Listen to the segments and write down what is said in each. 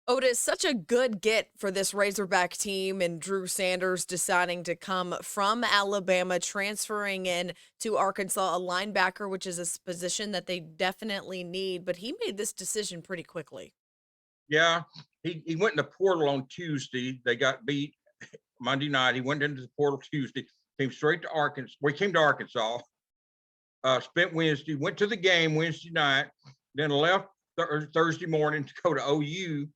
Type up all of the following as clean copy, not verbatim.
Otis, such a good get for this Razorback team and Drew Sanders deciding to come from Alabama, transferring in to Arkansas, a linebacker, which is a position that they definitely need. But he made this decision pretty quickly. Yeah, he went in the portal on Tuesday. They got beat Monday night. He went into the portal Tuesday, came straight to Arkansas. Well, he came to Arkansas, spent Wednesday, went to the game Wednesday night, then left Thursday morning to go to OU.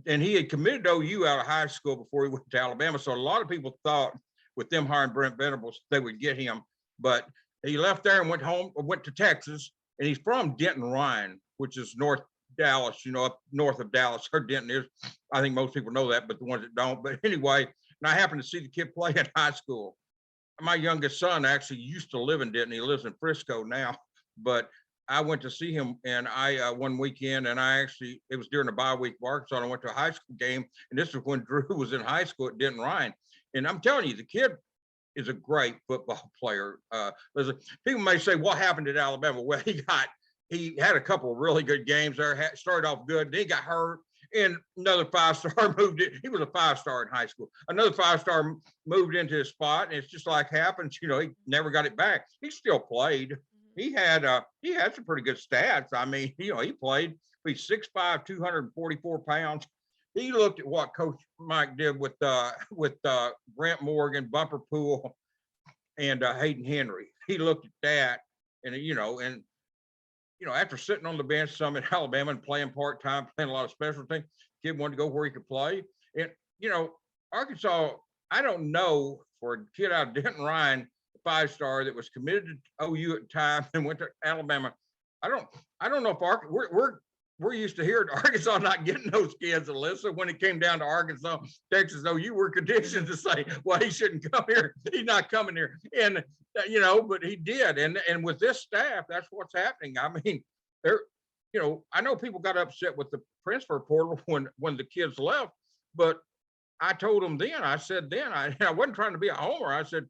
And he had committed to OU out of high school before he went to Alabama. So a lot of people thought with them hiring Brent Venables, they would get him. But he left there and went home, went to Texas. And he's from Denton Ryan, which is North Dallas, up north of Dallas. Or Denton is. I think most people know that, but the ones that don't. But anyway, and I happened to see the kid play in high school. My youngest son actually used to live in Denton. He lives in Frisco now. But I went to see him, and I one weekend, and it was during the bye week of Arkansas. And I went to a high school game, and this was when Drew was in high school at Denton Ryan. And I'm telling you, the kid is a great football player. People may say, "What happened at Alabama?" Well, he had a couple of really good games there. Started off good, then he got hurt, and another 5-star moved it. He was a 5-star in high school. Another 5-star moved into his spot, and it's just like happens. He never got it back. He still played. He had some pretty good stats. I mean, he played. He's 6'5", 244 pounds. He looked at what Coach Mike did with Brent Morgan, Bumper Pool, and Hayden Henry. He looked at that, and after sitting on the bench some in Alabama and playing part-time, playing a lot of special teams, kid wanted to go where he could play. And, Arkansas, I don't know, for a kid out of Denton Ryan, 5-star that was committed to OU at the time and went to Alabama. I don't know if we're used to hearing Arkansas not getting those kids, Alyssa. When it came down to Arkansas, Texas, OU were conditioned to say, well, he shouldn't come here. He's not coming here. And but he did. And with this staff, that's what's happening. I mean, I know people got upset with the transfer portal when the kids left, but I told them then, I wasn't trying to be a homer. I said,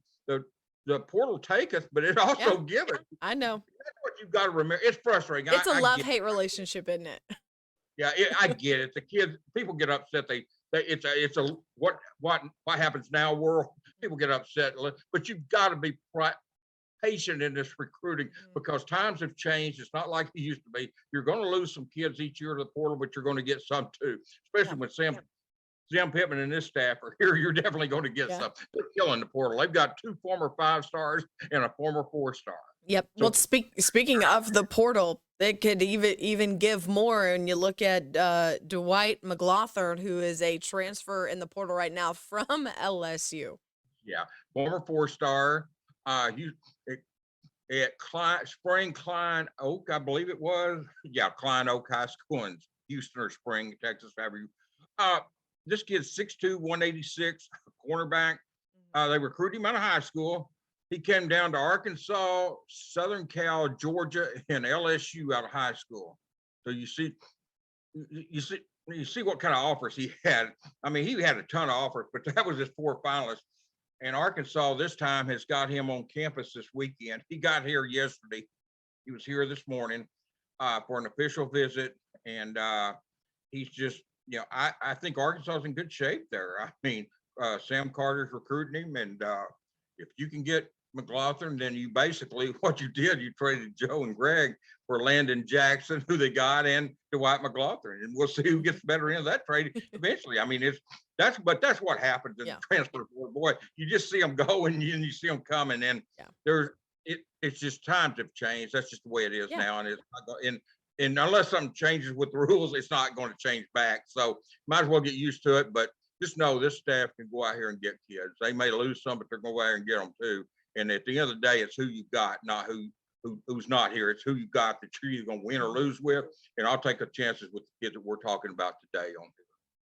the portal taketh, but it Yeah, also giveth. I know. That's what you've got to remember. It's frustrating. It's a I get love-hate relationship, isn't it? Yeah, I get it. The kids, people get upset. It's a what happens now world. People get upset, but you've got to be patient in this recruiting because times have changed. It's not like it used to be. You're going to lose some kids each year to the portal, but you're going to get some too, especially when Sam Pittman and his staff are here. You're definitely going to get some. They're killing the portal. They've got 2 former 5-stars and a former 4-star. Yep. So, Well, speaking of the portal, it could even give more. And you look at Dwight McLaughlin, who is a transfer in the portal right now from LSU. yeah, former 4-star. He at Klein Oak, I believe it was. Yeah, Klein Oak High School in Houston or Spring, Texas. This kid's 6'2", 186, cornerback. They recruited him out of high school. He came down to Arkansas, Southern Cal, Georgia, and LSU out of high school. So you see what kind of offers he had. I mean, he had a ton of offers, but that was his 4 finalists. And Arkansas this time has got him on campus this weekend. He got here yesterday. He was here this morning for an official visit, and he's just, I think Arkansas is in good shape there. I mean, Sam Carter's recruiting him, and if you can get McLaughlin, then you basically, what you did, you traded Joe and Greg for Landon Jackson, who they got, and Dwight McLaughlin, and we'll see who gets the better end of that trade eventually. I mean, that's what happens in the transfer board. Boy, you just see them go and you see them coming, and it's just times have changed. That's just the way it is now, and it's not, and unless something changes with the rules, it's not going to change back. So might as well get used to it. But just know this staff can go out here and get kids. They may lose some, but they're going to go out here and get them too. And at the end of the day, it's who you got, not who's not here. It's who you got that you're either going to win or lose with. And I'll take the chances with the kids that we're talking about today on here.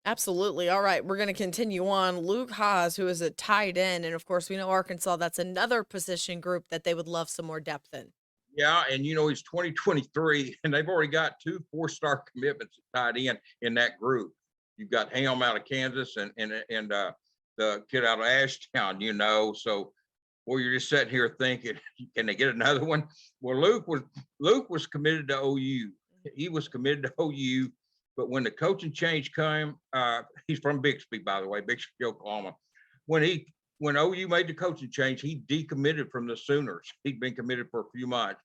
Absolutely. All right, we're going to continue on. Luke Haas, who is a tight end, and of course we know Arkansas. That's another position group that they would love some more depth in. Yeah, and he's 2023, and they've already got 2 4-star commitments tied in that group. You've got Helm out of Kansas and the kid out of Ashtown. So you're just sitting here thinking, can they get another one? Well, Luke was committed to OU. He was committed to OU, But when the coaching change came, he's from Bixby, by the way, Bixby, Oklahoma. When OU made the coaching change, he decommitted from the Sooners. He'd been committed for a few months.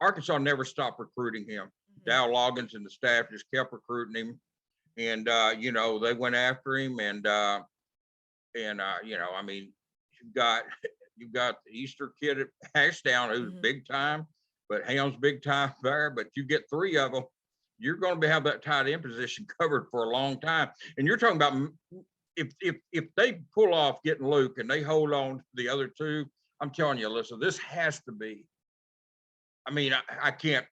Arkansas never stopped recruiting him. Dow Loggins and the staff just kept recruiting him, and they went after him, and I mean, you've got the Easter kid at Ashdown who's big time, but Ham's big time there. But you get three of them, you're going to have that tight end position covered for a long time. And you're talking about if they pull off getting Luke and they hold on to the other two, I'm telling you, Alyssa, this has to be. I mean, I can't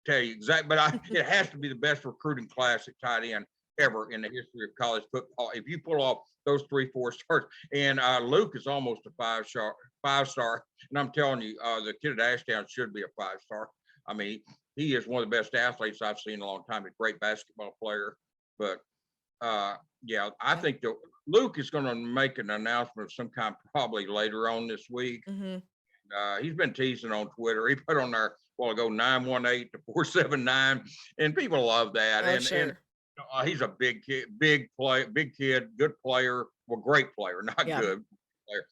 tell you exactly, but it has to be the best recruiting class at tight end ever in the history of college football. If you pull off those 3-4 stars, and Luke is almost a five-star, and I'm telling you, the kid at Ashdown should be a 5-star. I mean, he is one of the best athletes I've seen in a long time. A great basketball player, but I think Luke is going to make an announcement of some kind probably later on this week. He's been teasing on Twitter. He put on there a while ago 918 to 479, and people love that. And he's a big kid, big kid, good player. Well, great player, not good player.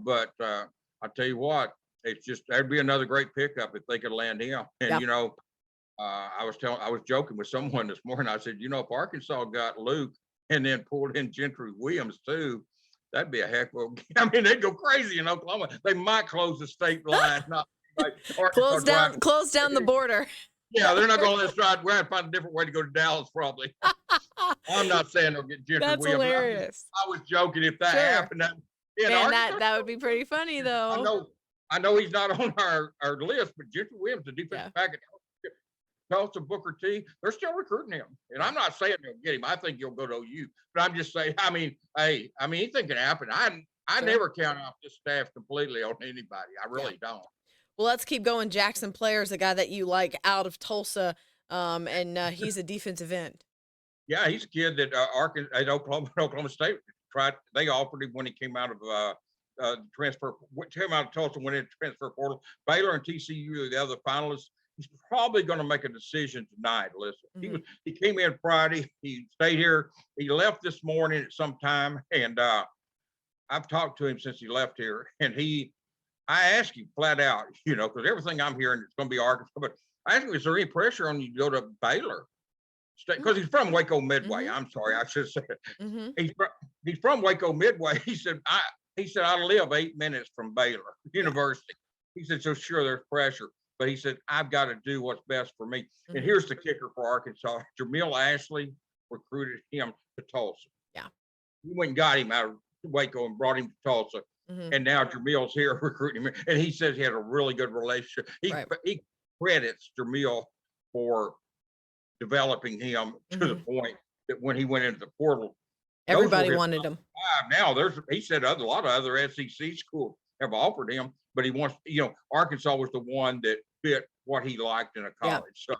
But I'll tell you what, it's just that'd be another great pickup if they could land him. And I was joking with someone this morning. I said, if Arkansas got Luke and then pulled in Gentry Williams too, that'd be a heck of a. I mean, they'd go crazy in Oklahoma. They might close the state line, not close down the border. Yeah, they're not going to let us drive. We're going to find a different way to go to Dallas, probably. I'm not saying they'll get Gentry That's Williams. hilarious. I was joking if that happened. That would be pretty funny, though. I know he's not on our list, but Gentry Williams, the defensive back at Tulsa, Booker T, they're still recruiting him. And I'm not saying they'll get him. I think he'll go to OU. But I'm just saying, anything can happen. I never count out this staff completely on anybody. I really don't. Well, let's keep going. Jackson Player's a guy that you like out of Tulsa, and he's a defensive end. Yeah, he's a kid that at Oklahoma State tried. They offered him when he came out of transfer. Came out of Tulsa, went into transfer portal. Baylor and TCU are the other finalists. He's probably going to make a decision tonight. Listen, he came in Friday. He stayed here. He left this morning at some time, and I've talked to him since he left here, and I asked him flat out, because everything I'm hearing is going to be Arkansas. But I asked him, is there any pressure on you to go to Baylor State? Because he's from Waco Midway. I'm sorry, I should say it. He's from Waco Midway. He said, I live 8 minutes from Baylor University. He said, so sure, there's pressure. But he said, I've got to do what's best for me. And here's the kicker for Arkansas. Jamil Ashley recruited him to Tulsa. Yeah. He went and got him out of Waco and brought him to Tulsa. And now Jamil's here recruiting him. And he says he had a really good relationship. He credits Jamil for developing him to the point that when he went into the portal, everybody wanted him. Now he said a lot of other SEC schools have offered him, but he wants, Arkansas was the one that fit what he liked in a college. So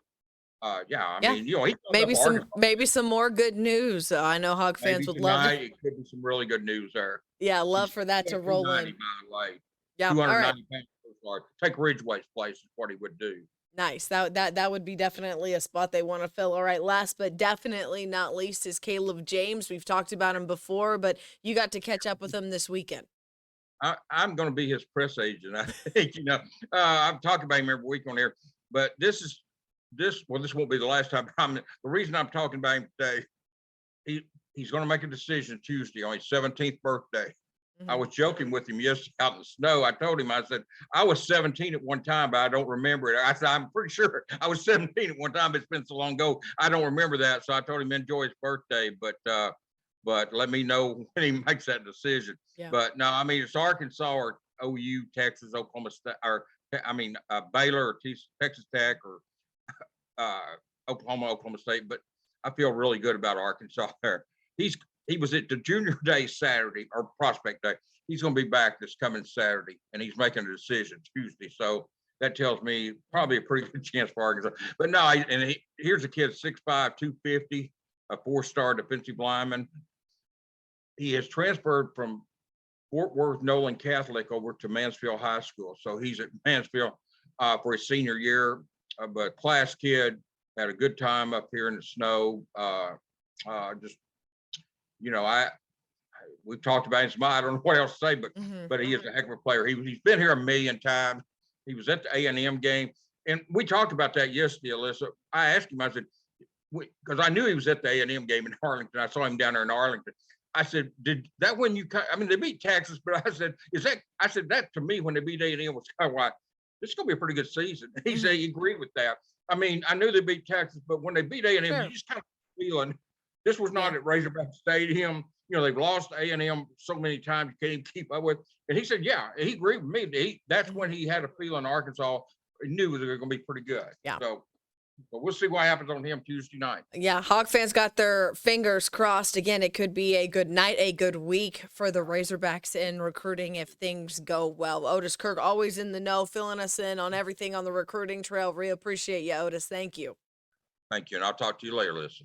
maybe some more good news. I know Hog fans would love it. It could be some really good news there. Yeah, love for that to roll in. By the way, yeah, 290 pounds. Take Ridgeway's place is what he would do. Nice. That would be definitely a spot they want to fill. All right, last but definitely not least is Caleb James. We've talked about him before, but you got to catch up with him this weekend. I'm going to be his press agent. I think, I'm talking about him every week on here, but this won't be the last time. The reason I'm talking about him today, he's going to make a decision Tuesday on his 17th birthday. I was joking with him yesterday out in the snow. I told him, I said, I was 17 at one time, but I don't remember it. I said, I'm pretty sure I was 17 at one time, but it's been so long ago, I don't remember that. So I told him enjoy his birthday, but let me know when he makes that decision. Yeah. But no, it's Arkansas or OU, Texas, Oklahoma State, or Baylor or Texas Tech or Oklahoma State. But I feel really good about Arkansas there. He was at the junior day Saturday or prospect day. He's going to be back this coming Saturday, and he's making a decision Tuesday. So that tells me probably a pretty good chance for Arkansas. But no, here's a kid, 6'5", 250, a 4-star defensive lineman. He has transferred from Fort Worth Nolan Catholic over to Mansfield High School. So he's at Mansfield for his senior year, but class kid, Had a good time up here in the snow. Just, you know, we've talked about him. I don't know what else to say, Mhm. but he is a heck of a player. He's been here a million times. He was at the A&M game, and we talked about that yesterday, Alyssa. I asked him. I said, because I knew he was at the A&M game in Arlington. I saw him down there in Arlington. I said, did that when you? I mean, they beat Texas, but I said, is that? I said that to me when they beat A&M was kind of like, this is gonna be a pretty good season. He Mhm. said he agreed with that. I mean, I knew they beat Texas, but when they beat A&M, you Sure. just kind of feeling this was Yeah. not at Razorback Stadium. You know, they've lost A&M so many times you can't even keep up with. And he said, yeah, he agreed with me. That's when Mhm. he had a feeling Arkansas knew they were going to be pretty good. Yeah. So, but we'll see what happens on him Tuesday night. Yeah, Hawk fans got their fingers crossed. Again, it could be a good night, a good week for the Razorbacks in recruiting if things go well. Otis Kirk, always in the know, filling us in on everything on the recruiting trail. Really appreciate you, Otis. Thank you. Thank you. And I'll talk to you later, Lisa.